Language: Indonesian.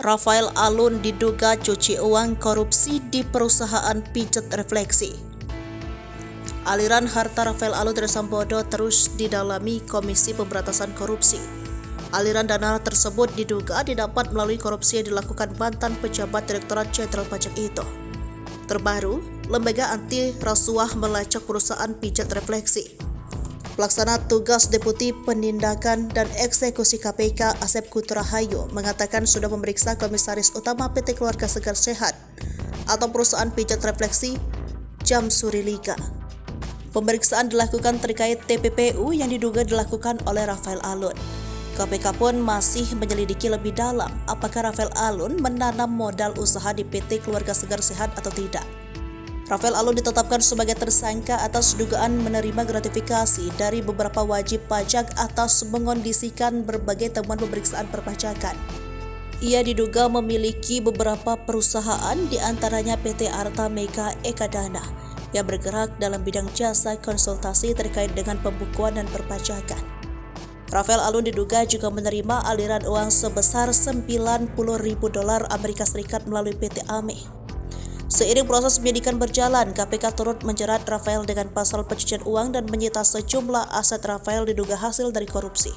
Rafael Alun diduga cuci uang korupsi di perusahaan pijat refleksi. Aliran harta Rafael Alun Trisambodo terus didalami Komisi Pemberantasan Korupsi. Aliran dana tersebut diduga didapat melalui korupsi yang dilakukan mantan pejabat Direktorat Jenderal Pajak itu. Terbaru, Lembaga Anti Rasuah melacak perusahaan pijat refleksi. Pelaksana tugas Deputi Penindakan dan Eksekusi KPK Asep Kutrahayu mengatakan sudah memeriksa Komisaris Utama PT Keluarga Segar Sehat atau perusahaan pijat refleksi Jam Suri Liga. Pemeriksaan dilakukan terkait TPPU yang diduga dilakukan oleh Rafael Alun. KPK pun masih menyelidiki lebih dalam apakah Rafael Alun menanam modal usaha di PT Keluarga Segar Sehat atau tidak. Rafael Alun ditetapkan sebagai tersangka atas dugaan menerima gratifikasi dari beberapa wajib pajak atas mengondisikan berbagai temuan pemeriksaan perpajakan. Ia diduga memiliki beberapa perusahaan, di antaranya PT Arta Mega Ekadana, yang bergerak dalam bidang jasa konsultasi terkait dengan pembukuan dan perpajakan. Rafael Alun diduga juga menerima aliran uang sebesar $90.000 Amerika Serikat melalui PT AME. Seiring proses penyidikan berjalan, KPK turut menjerat Rafael dengan pasal pencucian uang dan menyita sejumlah aset Rafael diduga hasil dari korupsi.